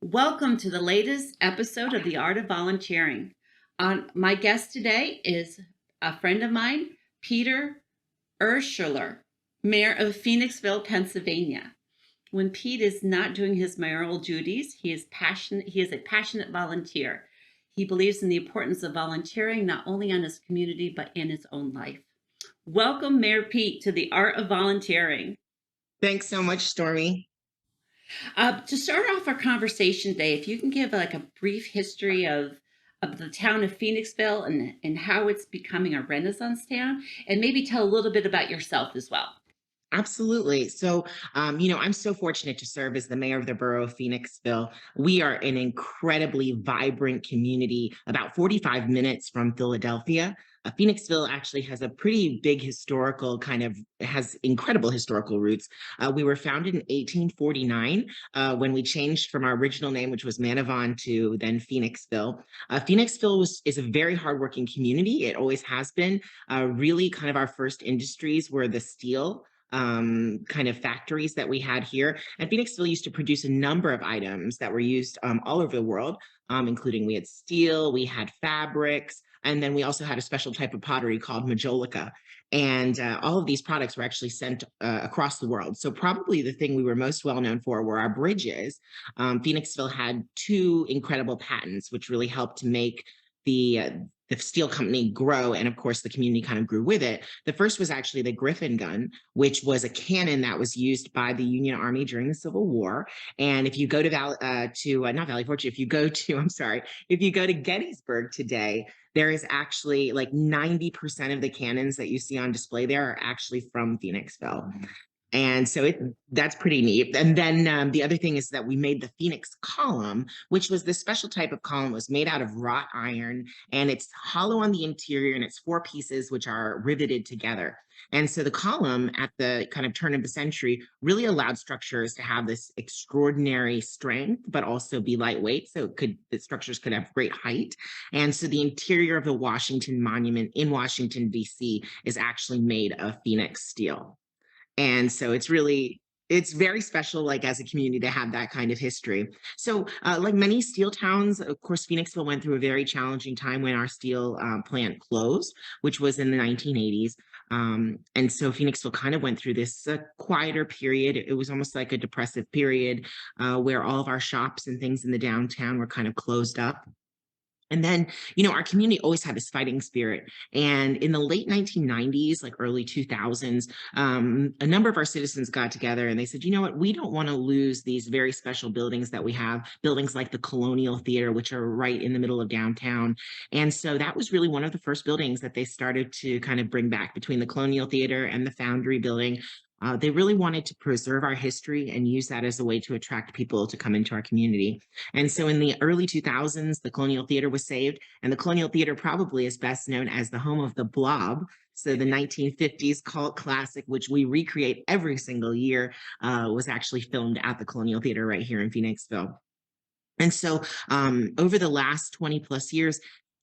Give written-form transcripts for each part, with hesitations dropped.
Welcome to the latest episode of The Art of Volunteering. My guest today is a friend of mine, Peter Urscheler, Mayor of Phoenixville, Pennsylvania. When Pete is not doing his mayoral duties, he is passionate. He is a passionate volunteer. He believes in the importance of volunteering not only on his community but in his own life. Welcome, Mayor Pete, to The Art of Volunteering. Thanks so much, Stormy. To start off our conversation today, if you can give like a brief history of the town of Phoenixville and how it's becoming a Renaissance town, and maybe tell a little bit about yourself as well. Absolutely. I'm so fortunate to serve as the mayor of the borough of Phoenixville. We are an incredibly vibrant community, about 45 minutes from Philadelphia. Phoenixville actually has a pretty big historical has incredible historical roots. We were founded in 1849 when we changed from our original name, which was Manavon, to then Phoenixville. Is a very hardworking community. It always has been. Really, kind of our first industries were the steel kind of factories that we had here. And Phoenixville used to produce a number of items that were used all over the world, including we had steel, we had fabrics, and then we also had a special type of pottery called majolica. And all of these products were actually sent across the world. So probably the thing we were most well known for were our bridges. Phoenixville had two incredible patents, which really helped to make the the steel company grow, and of course the community kind of grew with it. The first was actually the Griffin gun, which was a cannon that was used by the Union Army during the Civil War. And if you go not Valley Forge, if you go to I'm sorry, if you go to Gettysburg today, there is actually like 90% of the cannons that you see on display there are actually from Phoenixville. And so that's pretty neat. And then the other thing is that we made the Phoenix column, which was this special type of column. It was made out of wrought iron, and it's hollow on the interior, and it's four pieces which are riveted together. And so the column at the kind of turn of the century really allowed structures to have this extraordinary strength, but also be lightweight. So the structures could have great height. And so the interior of the Washington Monument in Washington, D.C. is actually made of Phoenix steel. And so it's very special, like as a community, to have that kind of history. So like many steel towns, of course, Phoenixville went through a very challenging time when our steel plant closed, which was in the 1980s. And so Phoenixville kind of went through this quieter period. It was almost like a depressive period where all of our shops and things in the downtown were kind of closed up. And then, our community always had this fighting spirit. And in the late 1990s, like early 2000s, a number of our citizens got together and they said, you know what, we don't want to lose these very special buildings that we have, buildings like the Colonial Theater, which are right in the middle of downtown. And so that was really one of the first buildings that they started to kind of bring back between the Colonial Theater and the Foundry building. They really wanted to preserve our history and use that as a way to attract people to come into our community. And so in the early 2000s, the Colonial Theater was saved, and the Colonial Theater probably is best known as the home of the Blob. So the 1950s cult classic, which we recreate every single year, was actually filmed at the Colonial Theater right here in Phoenixville. And so over the last 20 plus years,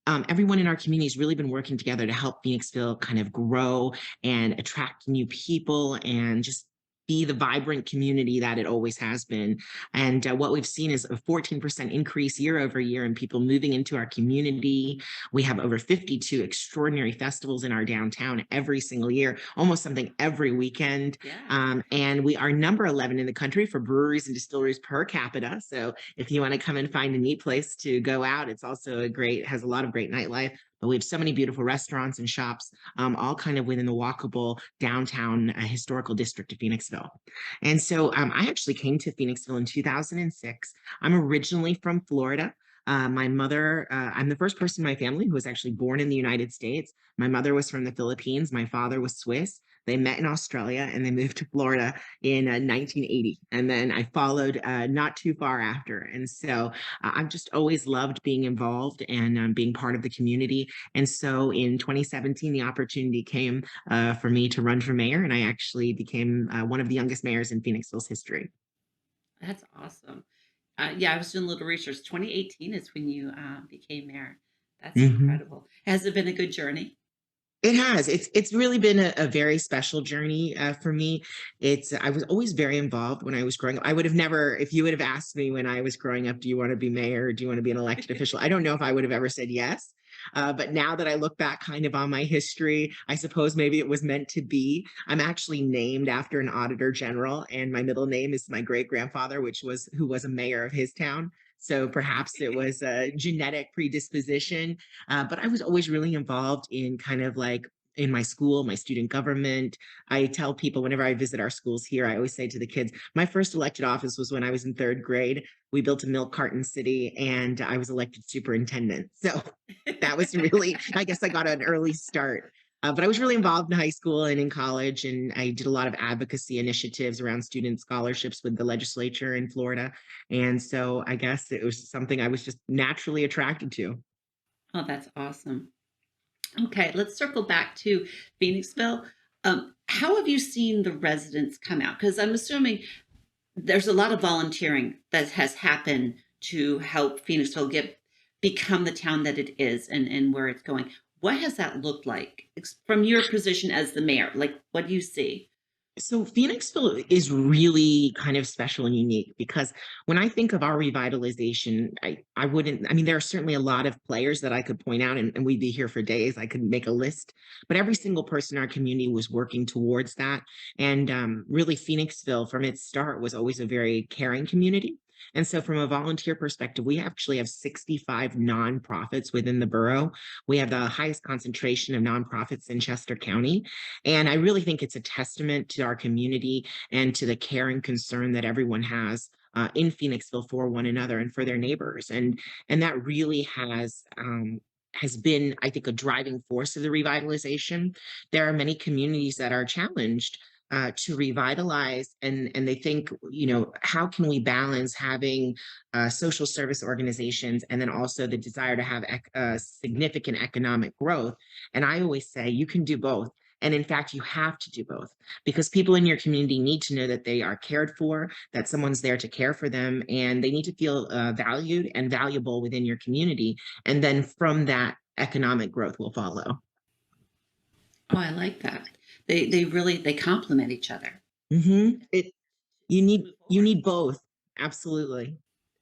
everyone in our community has really been working together to help Phoenixville kind of grow and attract new people and just be the vibrant community that it always has been. And what we've seen is a 14% increase year over year in people moving into our community. We have over 52 extraordinary festivals in our downtown every single year, almost something every weekend. Yeah. And we are number 11 in the country for breweries and distilleries per capita. So if you want to come and find a neat place to go out, it's also has a lot of great nightlife. But we have so many beautiful restaurants and shops, all kind of within the walkable downtown historical district of Phoenixville. And so I actually came to Phoenixville in 2006. I'm originally from Florida. My mother, I'm the first person in my family who was actually born in the United States. My mother was from the Philippines. My father was Swiss. They met in Australia and they moved to Florida in 1980. And then I followed not too far after. And so I've just always loved being involved and being part of the community. And so in 2017, the opportunity came for me to run for mayor, and I actually became one of the youngest mayors in Phoenixville's history. That's awesome. Yeah, I was doing a little research. 2018 is when you became mayor. That's Mhm. incredible. Has it been a good journey? It has. It's really been a very special journey for me. I was always very involved when I was growing up. I would have never, if you would have asked me when I was growing up, do you want to be mayor? Or do you want to be an elected official? I don't know if I would have ever said yes. But now that I look back kind of on my history, I suppose maybe it was meant to be. I'm actually named after an auditor general, and my middle name is my great grandfather, who was a mayor of his town. So perhaps it was a genetic predisposition, but I was always really involved in kind of like in my school, my student government. I tell people whenever I visit our schools here, I always say to the kids, my first elected office was when I was in third grade. We built a milk carton city and I was elected superintendent. So that was really, I guess I got an early start. But I was really involved in high school and in college, and I did a lot of advocacy initiatives around student scholarships with the legislature in Florida. And so I guess it was something I was just naturally attracted to. Oh, that's awesome. Okay, let's circle back to Phoenixville. How have you seen the residents come out? Because I'm assuming there's a lot of volunteering that has happened to help Phoenixville become the town that it is and where it's going. What has that looked like from your position as the mayor? Like, what do you see? So Phoenixville is really kind of special and unique because when I think of our revitalization, I wouldn't, I mean, there are certainly a lot of players that I could point out, and we'd be here for days. I could make a list, but every single person in our community was working towards that. And really, Phoenixville from its start was always a very caring community. And so, from a volunteer perspective, we actually have 65 nonprofits within the borough. We have the highest concentration of nonprofits in Chester County. And I really think it's a testament to our community and to the care and concern that everyone has in Phoenixville for one another and for their neighbors. And that really has been, I think, a driving force of the revitalization. There are many communities that are challenged to revitalize, and they think, you know, how can we balance having social service organizations and then also the desire to have significant economic growth? And I always say you can do both. And in fact, you have to do both because people in your community need to know that they are cared for, that someone's there to care for them, and they need to feel valued and valuable within your community. And then from that, economic growth will follow. Oh, I like that. They really they complement each other. It you need both. Absolutely.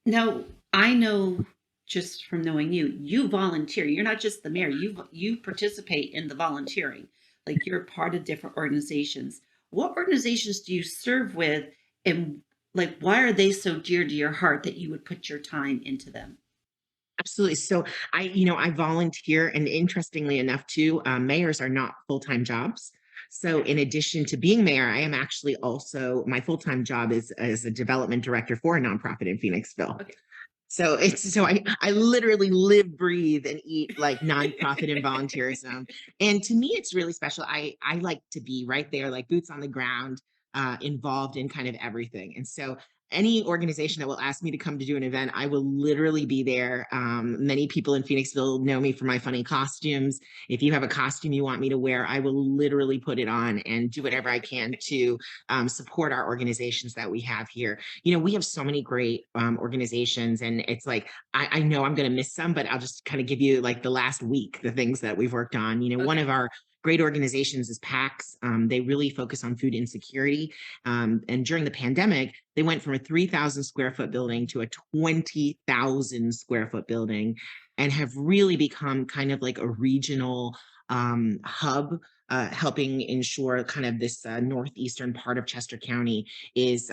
Now, I know just from knowing you, you volunteer. You're not just the mayor. You participate in the volunteering. Like you're part of different organizations. What organizations do you serve with, and like why are they so dear to your heart that you would put your time into them? Absolutely. So I volunteer, and interestingly enough, too, mayors are not full-time jobs. So in addition to being mayor, I am actually also my full-time job is as a development director for a nonprofit in Phoenixville. Okay. So I literally live, breathe, and eat like nonprofit and volunteerism. And to me, it's really special. I like to be right there, like boots on the ground, involved in kind of everything. And so any organization that will ask me to come to do an event, I will literally be there. Many people in Phoenixville know me for my funny costumes. If you have a costume you want me to wear, I will literally put it on and do whatever I can to support our organizations that we have here. You know, we have so many great organizations, and it's like I know I'm going to miss some, but I'll just kind of give you like the last week the things that we've worked on. You know, one of Okay. our great organizations is PAX. They really focus on food insecurity, and during the pandemic they went from a 3,000 square foot building to a 20,000 square foot building, and have really become kind of like a regional hub, helping ensure kind of this northeastern part of Chester County is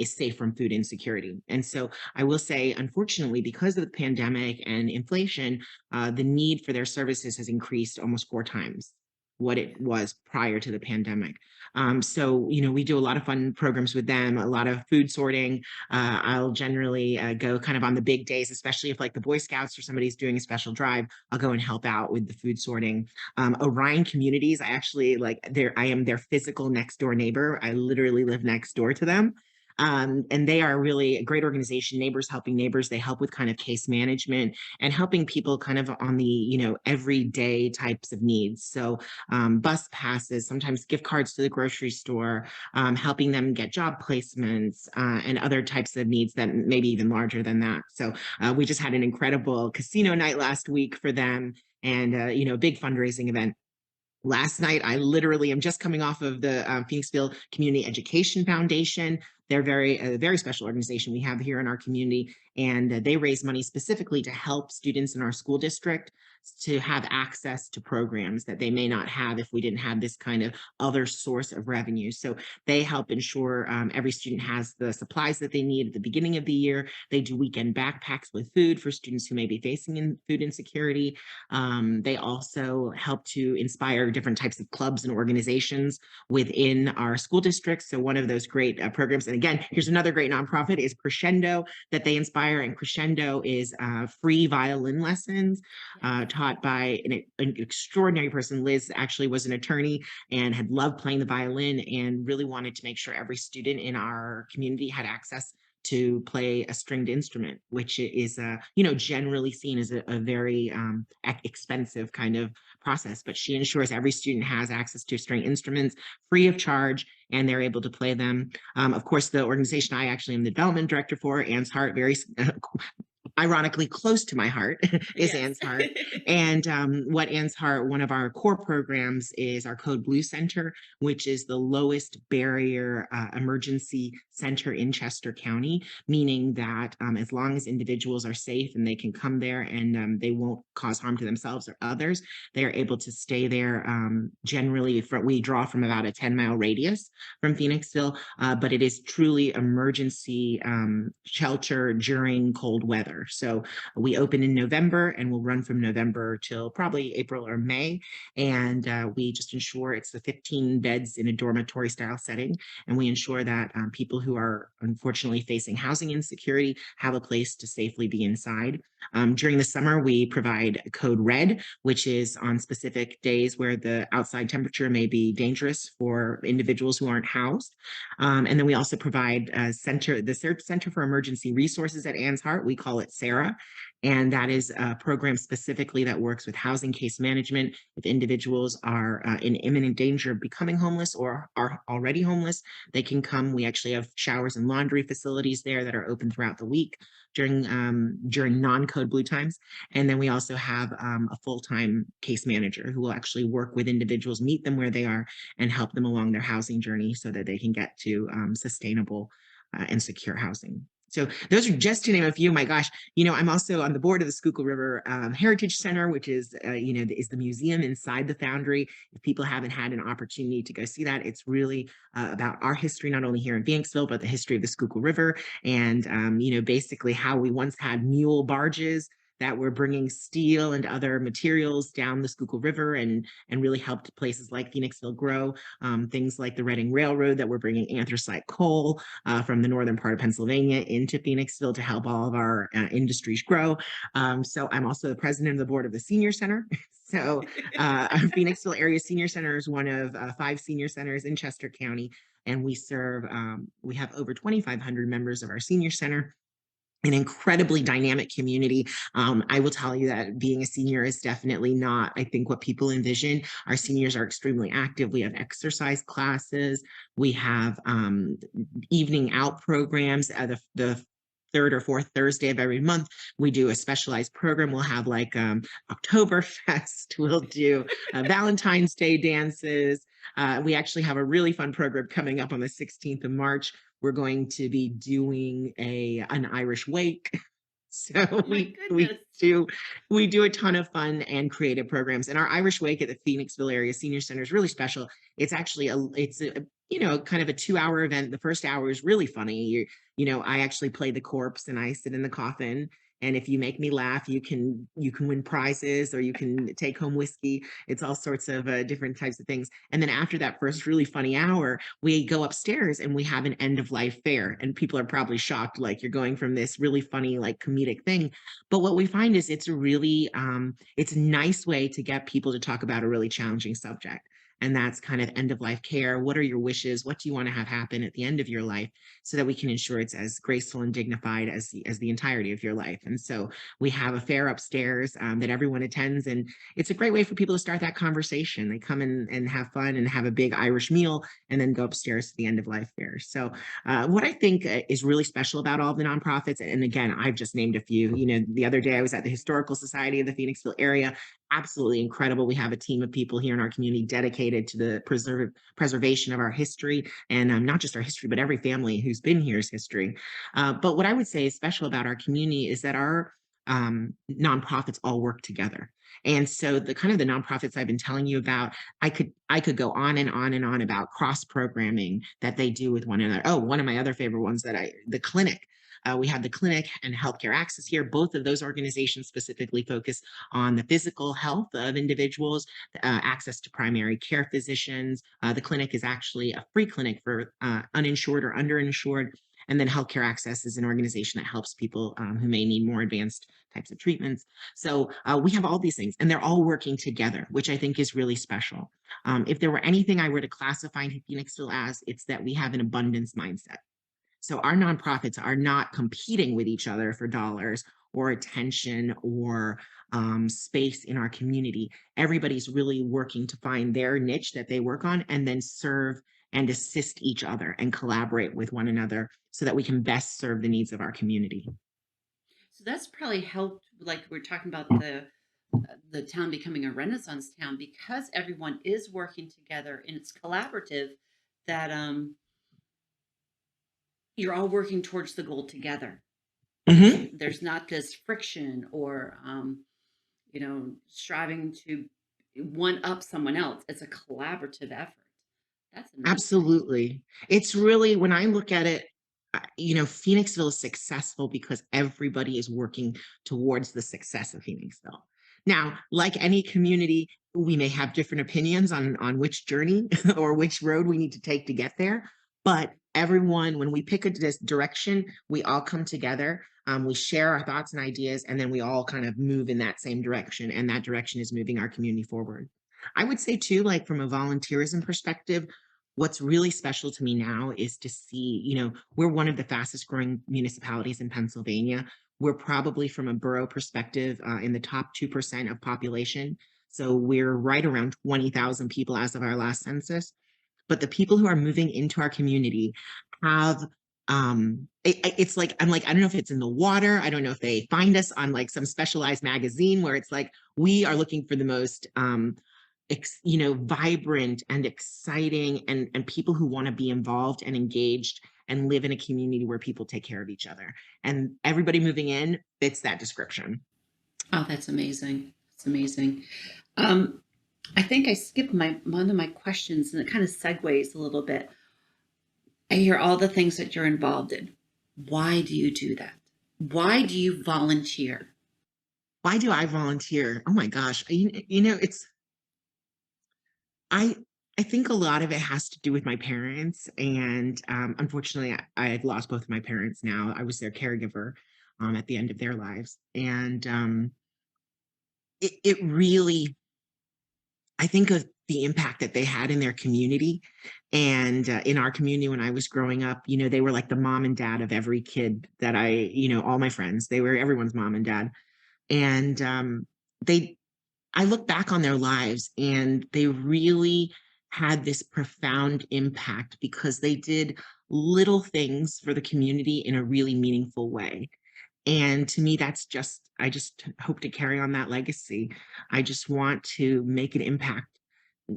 safe from food insecurity. And so I will say, unfortunately, because of the pandemic and inflation, the need for their services has increased almost 4 times what it was prior to the pandemic. So, you know, we do a lot of fun programs with them, a lot of food sorting. I'll generally go kind of on the big days, especially if like the Boy Scouts or somebody's doing a special drive, I'll go and help out with the food sorting. Orion Communities, I am their physical next door neighbor. I literally live next door to them. And they are really a great organization, neighbors helping neighbors. They help with kind of case management and helping people kind of on the, you know, everyday types of needs. So bus passes, sometimes gift cards to the grocery store, helping them get job placements, and other types of needs that maybe even larger than that. So we just had an incredible casino night last week for them, and you know, big fundraising event. Last night, I literally am just coming off of the Phoenixville Community Education Foundation. They're a very special organization we have here in our community, and they raise money specifically to help students in our school district to have access to programs that they may not have if we didn't have this kind of other source of revenue. So they help ensure every student has the supplies that they need at the beginning of the year. They do weekend backpacks with food for students who may be facing food insecurity. They also help to inspire different types of clubs and organizations within our school districts. So one of those great programs, and again, here's another great nonprofit, is Crescendo, that they inspire. And Crescendo is free violin lessons taught by an extraordinary person. Liz actually was an attorney and had loved playing the violin and really wanted to make sure every student in our community had access to play a stringed instrument, which is, generally seen as a very expensive kind of process. But she ensures every student has access to string instruments free of charge, and they're able to play them. Of course, the organization I actually am the development director for, Anne's Heart, very ironically close to my heart, is Yes. Anne's Heart. And what Anne's Heart, one of our core programs is our Code Blue Center, which is the lowest barrier emergency center in Chester County, meaning that as long as individuals are safe and they can come there and they won't cause harm to themselves or others, they are able to stay there. Generally, we draw from about a 10-mile radius from Phoenixville, but it is truly emergency shelter during cold weather. So we open in November and we'll run from November till probably April or May. And we just ensure it's the 15 beds in a dormitory style setting. And we ensure that people who are unfortunately facing housing insecurity have a place to safely be inside. During the summer, we provide Code Red, which is on specific days where the outside temperature may be dangerous for individuals who aren't housed. And then we also provide the Center for Emergency Resources at Anne's Heart. We call it SARA. And that is a program specifically that works with housing case management. If individuals are in imminent danger of becoming homeless or are already homeless, they can come. We actually have showers and laundry facilities there that are open throughout the week during non-code blue times. And then we also have a full-time case manager who will actually work with individuals, meet them where they are, and help them along their housing journey so that they can get to sustainable and secure housing. So those are just to name a few. My gosh, I'm also on the board of the Schuylkill River Heritage Center, which is, is the museum inside the Foundry. If people haven't had an opportunity to go see that, it's really about our history, not only here in Phoenixville, but the history of the Schuylkill River and, basically how we once had mule barges that were bringing steel and other materials down the Schuylkill River and really helped places like Phoenixville grow. Things like the Reading Railroad that were bringing anthracite coal from the northern part of Pennsylvania into Phoenixville to help all of our industries grow. So I'm also the president of the board of the Senior Center. So our Phoenixville Area Senior Center is one of 5 senior centers in Chester County. And we have over 2,500 members of our senior center, an incredibly dynamic community. I will tell you that being a senior is definitely not, I think, what people envision. Our seniors are extremely active. We have exercise classes. We have evening out programs. The third or fourth Thursday of every month, we do a specialized program. We'll have like Oktoberfest. We'll do Valentine's Day dances. We actually have a really fun program coming up on the 16th of March. We're going to be doing an Irish wake. So Oh my goodness. we do a ton of fun and creative programs. And our Irish wake at the Phoenixville Area Senior Center is really special. It's actually kind of a 2-hour event. The first hour is really funny. I actually play the corpse and I sit in the coffin. And if you make me laugh, you can win prizes or you can take home whiskey. It's all sorts of different types of things. And then after that first really funny hour, we go upstairs and we have an end of life fair. And people are probably shocked, like you're going from this really funny, like comedic thing. But what we find is it's a really, it's a nice way to get people to talk about a really challenging subject. And that's kind of end of life care. What are your wishes? What do you want to have happen at the end of your life so that we can ensure it's as graceful and dignified as the entirety of your life? And so we have a fair upstairs that everyone attends. And it's a great way for people to start that conversation. They come in and have fun and have a big Irish meal and then go upstairs to the end of life fair. So what I think is really special about all of the nonprofits, and again, I've just named a few. The other day I was at the Historical Society of the Phoenixville area. absolutely incredible. We have a team of people here in our community dedicated to the preservation of our history, and not just our history, but every family who's been here's history. But what I would say is special about our community is that our nonprofits all work together. And so the kind of the nonprofits I've been telling you about, I could go on and on and on about cross programming that they do with one another. Oh, one of my other favorite ones the clinic. We have the clinic and healthcare access here. Both of those organizations specifically focus on the physical health of individuals, access to primary care physicians. The clinic is actually a free clinic for uninsured or underinsured. And then healthcare access is an organization that helps people who may need more advanced types of treatments. So we have all these things, and they're all working together, which I think is really special. If there were anything I were to classify Phoenixville as, it's that we have an abundance mindset. So our nonprofits are not competing with each other for dollars or attention or space in our community. Everybody's really working to find their niche that they work on and then serve and assist each other and collaborate with one another so that we can best serve the needs of our community. So that's probably helped, like we're talking about the town becoming a Renaissance town because everyone is working together and it's collaborative. That you're all working towards the goal together. Mhm. There's not this friction or striving to one up someone else. It's a collaborative effort. That's amazing. Absolutely. It's really, when I look at it, Phoenixville is successful because everybody is working towards the success of Phoenixville. Now, like any community, we may have different opinions on which journey or which road we need to take to get there. But everyone, when we pick a direction, we all come together. We share our thoughts and ideas, and then we all kind of move in that same direction. And that direction is moving our community forward. I would say too, like from a volunteerism perspective, what's really special to me now is to see, we're one of the fastest growing municipalities in Pennsylvania. We're probably, from a borough perspective, in the top 2% of population. So we're right around 20,000 people as of our last census. But the people who are moving into our community have it's like, I'm like, I don't know if it's in the water, I don't know if they find us on like some specialized magazine where it's like we are looking for the most vibrant and exciting and people who want to be involved and engaged and live in a community where people take care of each other. And everybody moving in fits that description. Oh, that's amazing. That's amazing. Um, I think I skipped my one of my questions, and it kind of segues a little bit. I hear all the things that you're involved in. Why do you do that? Why do you volunteer? Why do I volunteer? Oh my gosh. It's I I think a lot of it has to do with my parents, and unfortunately, I've lost both of my parents now. I was their caregiver at the end of their lives, and it really, I think of the impact that they had in their community and in our community when I was growing up. They were like the mom and dad of every kid that all my friends. They were everyone's mom and dad, and they I look back on their lives and they really had this profound impact because they did little things for the community in a really meaningful way. And to me, I just hope to carry on that legacy. I just want to make an impact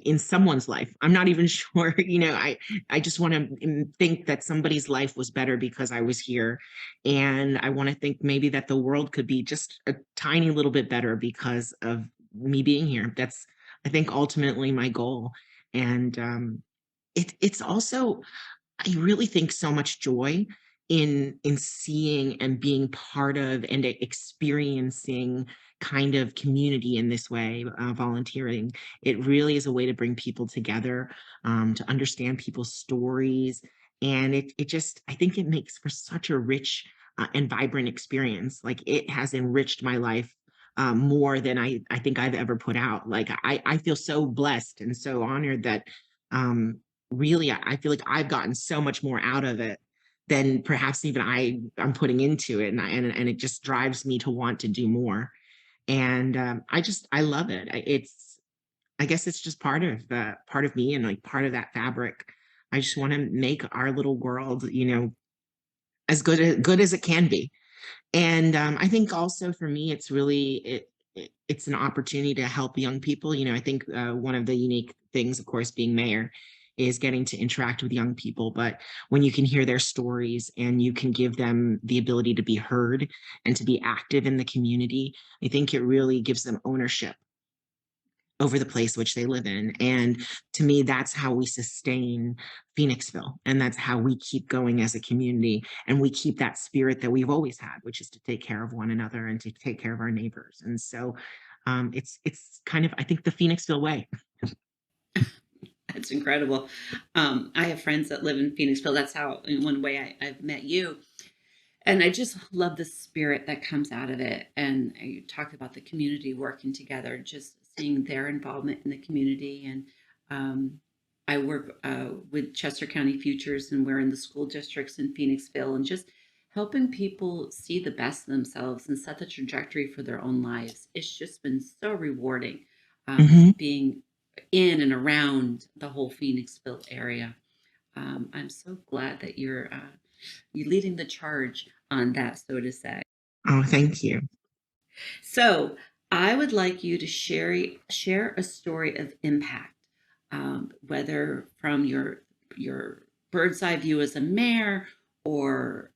in someone's life. I'm not even sure, I just want to think that somebody's life was better because I was here. And I want to think maybe that the world could be just a tiny little bit better because of me being here. That's, I think, ultimately my goal. And it's also, I really think, so much joy in seeing and being part of and experiencing kind of community in this way. Volunteering, it really is a way to bring people together, to understand people's stories, and it just, I think it makes for such a rich and vibrant experience. Like, it has enriched my life more than I think I've ever put out. Like, I feel so blessed and so honored that really, I feel like I've gotten so much more out of it than perhaps even I'm putting into it, and it just drives me to want to do more. And I love it. I guess it's just part of me and like part of that fabric. I just want to make our little world, as good as it can be. And I think also for me, it's really it's an opportunity to help young people. I think one of the unique things, of course, being mayor, is getting to interact with young people. But when you can hear their stories and you can give them the ability to be heard and to be active in the community, I think it really gives them ownership over the place which they live in. And to me, that's how we sustain Phoenixville. And that's how we keep going as a community. And we keep that spirit that we've always had, which is to take care of one another and to take care of our neighbors. And so it's kind of, I think, the Phoenixville way. That's incredible. I have friends that live in Phoenixville. That's how, in one way, I've met you. And I just love the spirit that comes out of it. And you talked about the community working together, just seeing their involvement in the community. And I work with Chester County Futures, and we're in the school districts in Phoenixville, and just helping people see the best of themselves and set the trajectory for their own lives. It's just been so rewarding Mhm. being in and around the whole Phoenixville area. I'm so glad that you're leading the charge on that, so to say. Oh, thank you. So I would like you to share a story of impact, whether from your bird's eye view as a mayor, or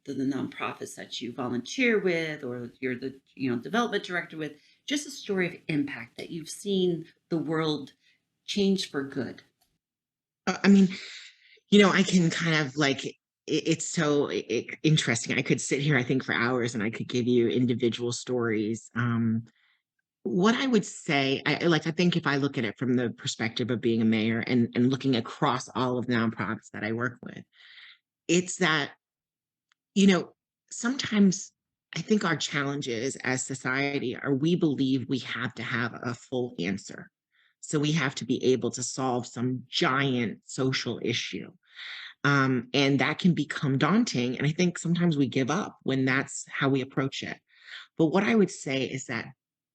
the nonprofits that you volunteer with, or you're the development director with. Just a story of impact that you've seen the world change for good. I mean, I can kind of like it's so interesting. I could sit here, I think, for hours, and I could give you individual stories. What I would say, I think if I look at it from the perspective of being a mayor and looking across all of the nonprofits that I work with, it's that, you know, sometimes I think our challenges as society are we believe we have to have a full answer. So we have to be able to solve some giant social issue. And that can become daunting. And I think sometimes we give up when that's how we approach it. But what I would say is that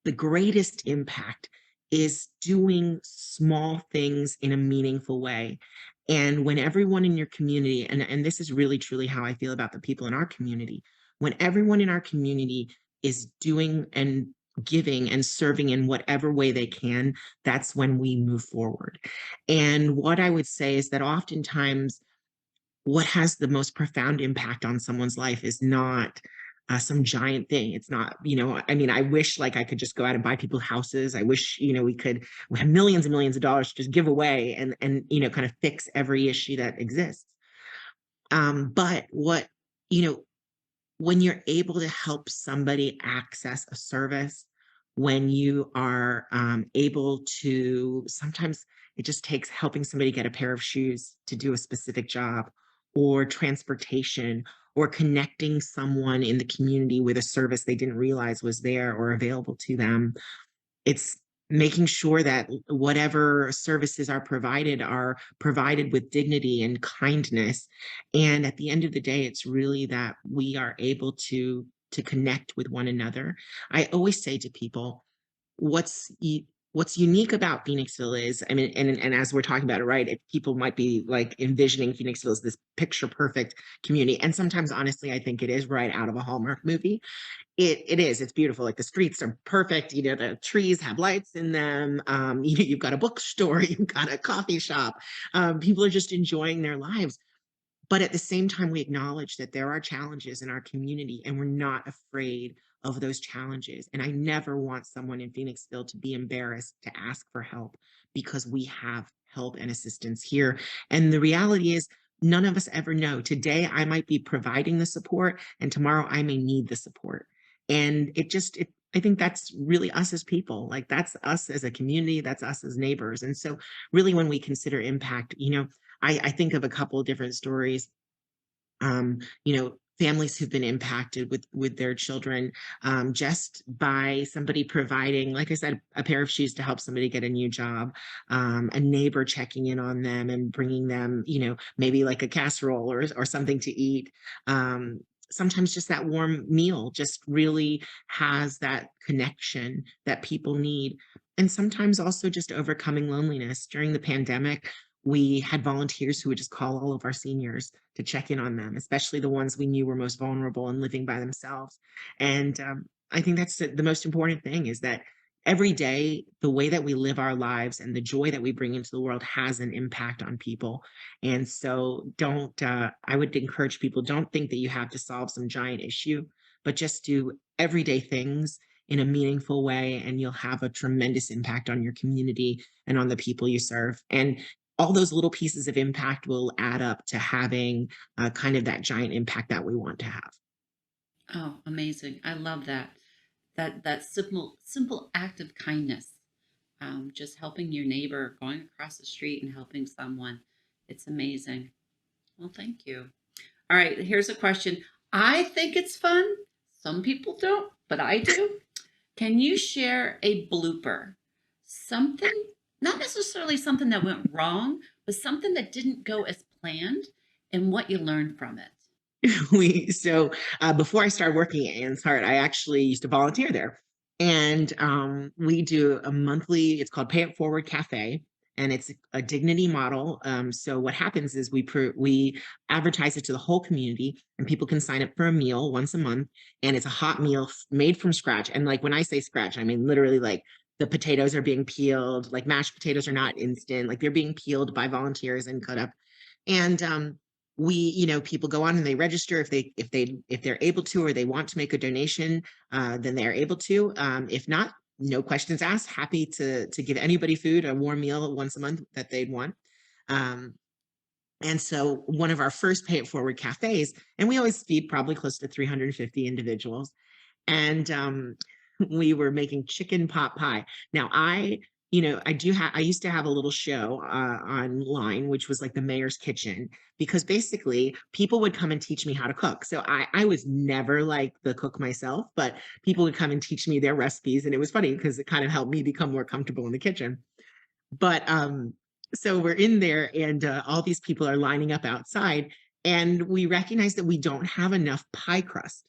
the greatest impact is doing small things in a meaningful way. And when everyone in your community, and this is really truly how I feel about the people in our community, when everyone in our community is doing and giving and serving in whatever way they can, that's when we move forward. And what I would say is that oftentimes what has the most profound impact on someone's life is not some giant thing. It's not, I mean, I wish like I could just go out and buy people houses. I wish, we have millions and millions of dollars to just give away and kind of fix every issue that exists. But you know, when you're able to help somebody access a service, when you are able to, sometimes it just takes helping somebody get a pair of shoes to do a specific job, or transportation, or connecting someone in the community with a service they didn't realize was there or available to them. It's making sure that whatever services are provided with dignity and kindness. And at the end of the day, it's really that we are able to connect with one another. I always say to people, what's what's unique about Phoenixville is, I mean, and as we're talking about it, right, people might be like envisioning Phoenixville as this picture perfect community. And sometimes, honestly, I think it is right out of a Hallmark movie. It is. It's beautiful. Like the streets are perfect. The trees have lights in them. You've got a bookstore, you've got a coffee shop. People are just enjoying their lives. But at the same time, we acknowledge that there are challenges in our community, and we're not afraid of those challenges. And I never want someone in Phoenixville to be embarrassed to ask for help, because we have help and assistance here. And the reality is, none of us ever know. Today, I might be providing the support, and tomorrow I may need the support. And I think that's really us as people. Like that's us as a community, that's us as neighbors. And so, really, when we consider impact, I think of a couple of different stories. Families who've been impacted with their children, just by somebody providing, like I said, a pair of shoes to help somebody get a new job, a neighbor checking in on them and bringing them, maybe like a casserole or something to eat. Sometimes just that warm meal just really has that connection that people need. And sometimes also just overcoming loneliness. During the pandemic, we had volunteers who would just call all of our seniors to check in on them, especially the ones we knew were most vulnerable and living by themselves. And I think that's the most important thing is that every day, the way that we live our lives and the joy that we bring into the world has an impact on people. And so I would encourage people, don't think that you have to solve some giant issue, but just do everyday things in a meaningful way, and you'll have a tremendous impact on your community and on the people you serve. And all those little pieces of impact will add up to having kind of that giant impact that we want to have. Oh, amazing. I love that. That simple act of kindness. Just helping your neighbor, going across the street and helping someone. It's amazing. Well, thank you. All right, here's a question. I think it's fun. Some people don't, but I do. Can you share a blooper? Something, not necessarily something that went wrong, but something that didn't go as planned and what you learned from it. Before I started working at Ann's Heart, I actually used to volunteer there. And we do a monthly, it's called Pay It Forward Cafe, and it's a dignity model. So what happens is we advertise it to the whole community, and people can sign up for a meal once a month, and it's a hot meal made from scratch. And like when I say scratch, I mean literally like the potatoes are being peeled, like mashed potatoes are not instant, like they're being peeled by volunteers and cut up. And people go on and they register if they're able to, or they want to make a donation, then they're able to. If not, no questions asked, happy to give anybody food, a warm meal once a month that they'd want. um, and so one of our first Pay It Forward cafes, and we always feed probably close to 350 individuals, and we were making chicken pot pie. Now I used to have a little show online, which was like the mayor's kitchen, because basically people would come and teach me how to cook. So I was never like the cook myself, but people would come and teach me their recipes, and it was funny because it kind of helped me become more comfortable in the kitchen. But so we're in there, and all these people are lining up outside, and we recognize that we don't have enough pie crust.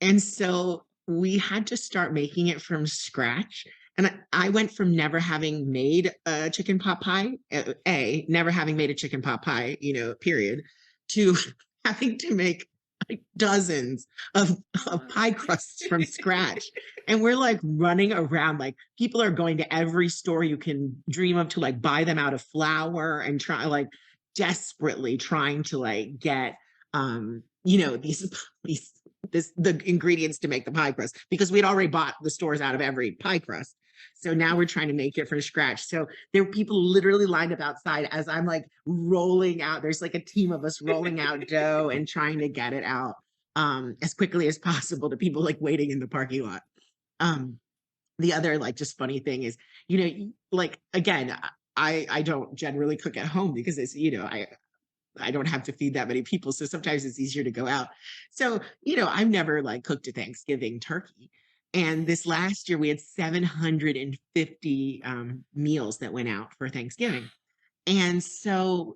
And so we had to start making it from scratch. And I went from never having made a chicken pot pie, never having made a chicken pot pie, period, to having to make like dozens of pie crusts from scratch. And we're like running around, like people are going to every store you can dream of to like buy them out of flour, and try like desperately trying to like get these the ingredients to make the pie crust, because we'd already bought the stores out of every pie crust. So now we're trying to make it from scratch. So there were people literally lined up outside as I'm like rolling out. There's like a team of us rolling out dough and trying to get it out as quickly as possible to people like waiting in the parking lot. Um, the other like just funny thing is, like again, I don't generally cook at home because it's, I don't have to feed that many people. So sometimes it's easier to go out. So, I've never like cooked a Thanksgiving turkey. And this last year we had 750 meals that went out for Thanksgiving. And so,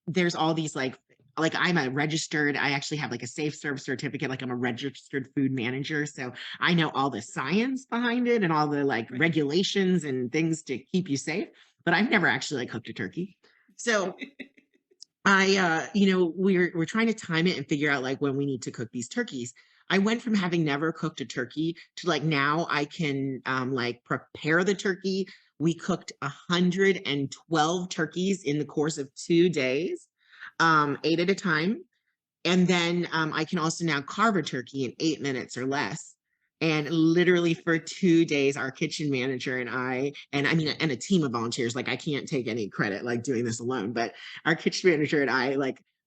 there's all these like I actually have like a safe serve certificate, like I'm a registered food manager. So I know all the science behind it and all the like Right. regulations and things to keep you safe, but I've never actually like cooked a turkey. So we're trying to time it and figure out like when we need to cook these turkeys. I went from having never cooked a turkey to like now I can like prepare the turkey. We cooked 112 turkeys in the course of 2 days, 8 at a time. And then I can also now carve a turkey in 8 minutes or less. And literally for 2 days, our kitchen manager and and a team of volunteers, like I can't take any credit like doing this alone, but our kitchen manager and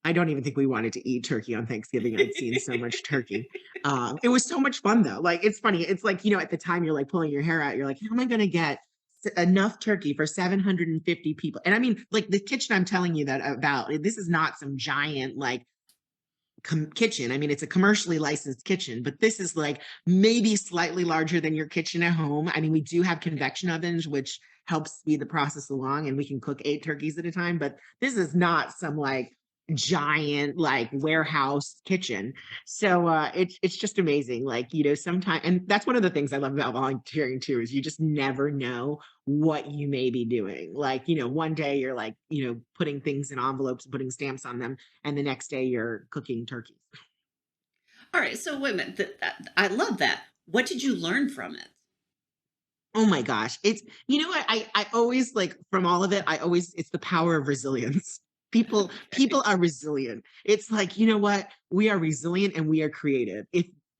I don't even think we wanted to eat turkey on Thanksgiving. I'd seen so much turkey. It was so much fun though. Like it's funny. It's like, at the time you're like pulling your hair out. You're like, how am I going to get enough turkey for 750 people? And I mean, like the kitchen I'm telling you that about, this is not some giant like kitchen. I mean, it's a commercially licensed kitchen, but this is like maybe slightly larger than your kitchen at home. I mean, we do have convection ovens, which helps speed the process along, and we can cook 8 turkeys at a time, but this is not some like giant like warehouse kitchen. So it's just amazing. Like, sometimes, and that's one of the things I love about volunteering too, is you just never know what you may be doing. Like, one day you're like, putting things in envelopes, putting stamps on them, and the next day you're cooking turkeys. All right. So wait a minute. I love that. What did you learn from it? Oh my gosh. It's, you know what? I always like from all of it, it's the power of resilience. People Okay. are resilient. It's like, you know what? We are resilient and we are creative.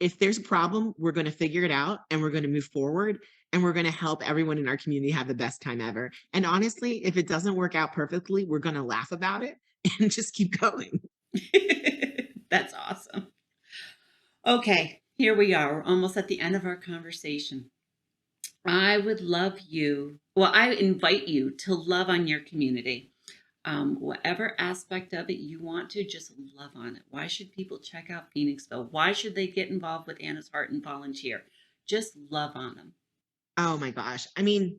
If there's a problem, we're going to figure it out and we're going to move forward and we're going to help everyone in our community have the best time ever. And honestly, if it doesn't work out perfectly, we're going to laugh about it and just keep going. That's awesome. Okay, here we are. We're almost at the end of our conversation. I invite you to love on your community. Whatever aspect of it you want to, just love on it. Why should people check out Phoenixville? Why should they get involved with Anna's Heart and volunteer? Just love on them. Oh my gosh. I mean,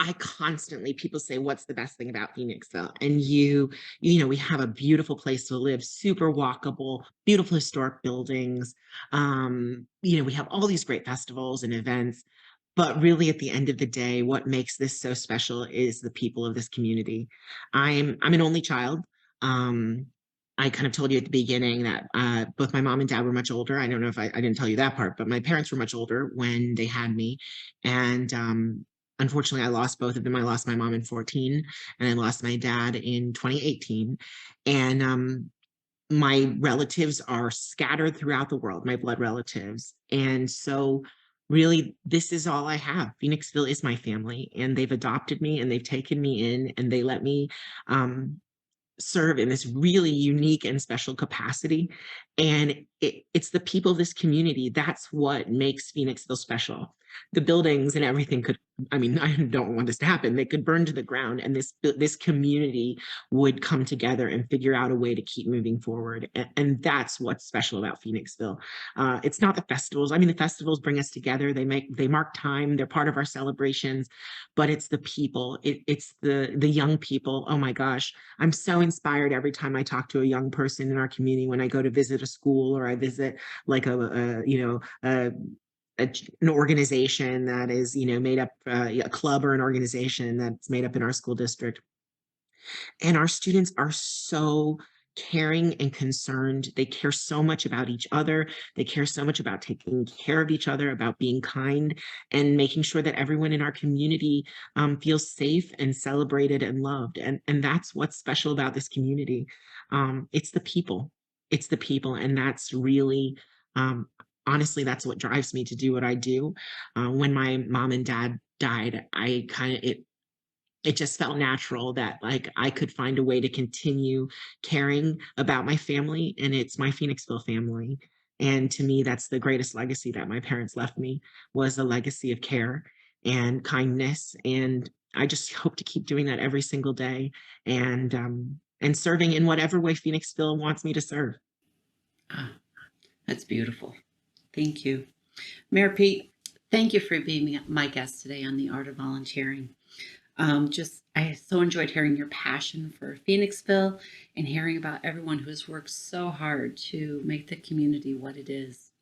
I constantly people say, what's the best thing about Phoenixville? And we have a beautiful place to live, super walkable, beautiful historic buildings. We have all these great festivals and events. But really, at the end of the day, what makes this so special is the people of this community. I'm an only child. Um, I kind of told you at the beginning that both my mom and dad were much older. I don't know if I didn't tell you that part, but my parents were much older when they had me. And unfortunately, I lost both of them. I lost my mom in 14 and I lost my dad in 2018. And my relatives are scattered throughout the world, my blood relatives. And so, really, this is all I have. Phoenixville is my family, and they've adopted me and they've taken me in and they let me um, serve in this really unique and special capacity. And it's the people of this community. That's what makes Phoenixville special. The buildings and everything could, I mean, I don't want this to happen. They could burn to the ground and this community would come together and figure out a way to keep moving forward. And that's what's special about Phoenixville. It's not the festivals. I mean, the festivals bring us together. They mark time. They're part of our celebrations, but it's the people. It's the young people. Oh my gosh, I'm so inspired every time I talk to a young person in our community when I go to visit a school or I visit like an organization that is made up a club or an organization that's made up in our school district, and our students are so caring and concerned. They care so much about each other. They care so much about taking care of each other, about being kind, and making sure that everyone in our community feels safe and celebrated and loved. And that's what's special about this community. It's the people. It's the people. And that's really, honestly, that's what drives me to do what I do. When my mom and dad died, it just felt natural that like I could find a way to continue caring about my family, and it's my Phoenixville family. And to me, that's the greatest legacy that my parents left me, was a legacy of care and kindness. And I just hope to keep doing that every single day, and serving in whatever way Phoenixville wants me to serve. Ah, that's beautiful. Thank you. Mayor Pete, thank you for being my guest today on the Art of Volunteering. I so enjoyed hearing your passion for Phoenixville and hearing about everyone who has worked so hard to make the community what it is.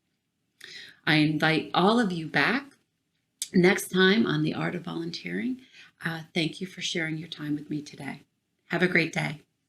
I invite all of you back next time on the Art of Volunteering. Thank you for sharing your time with me today. Have a great day.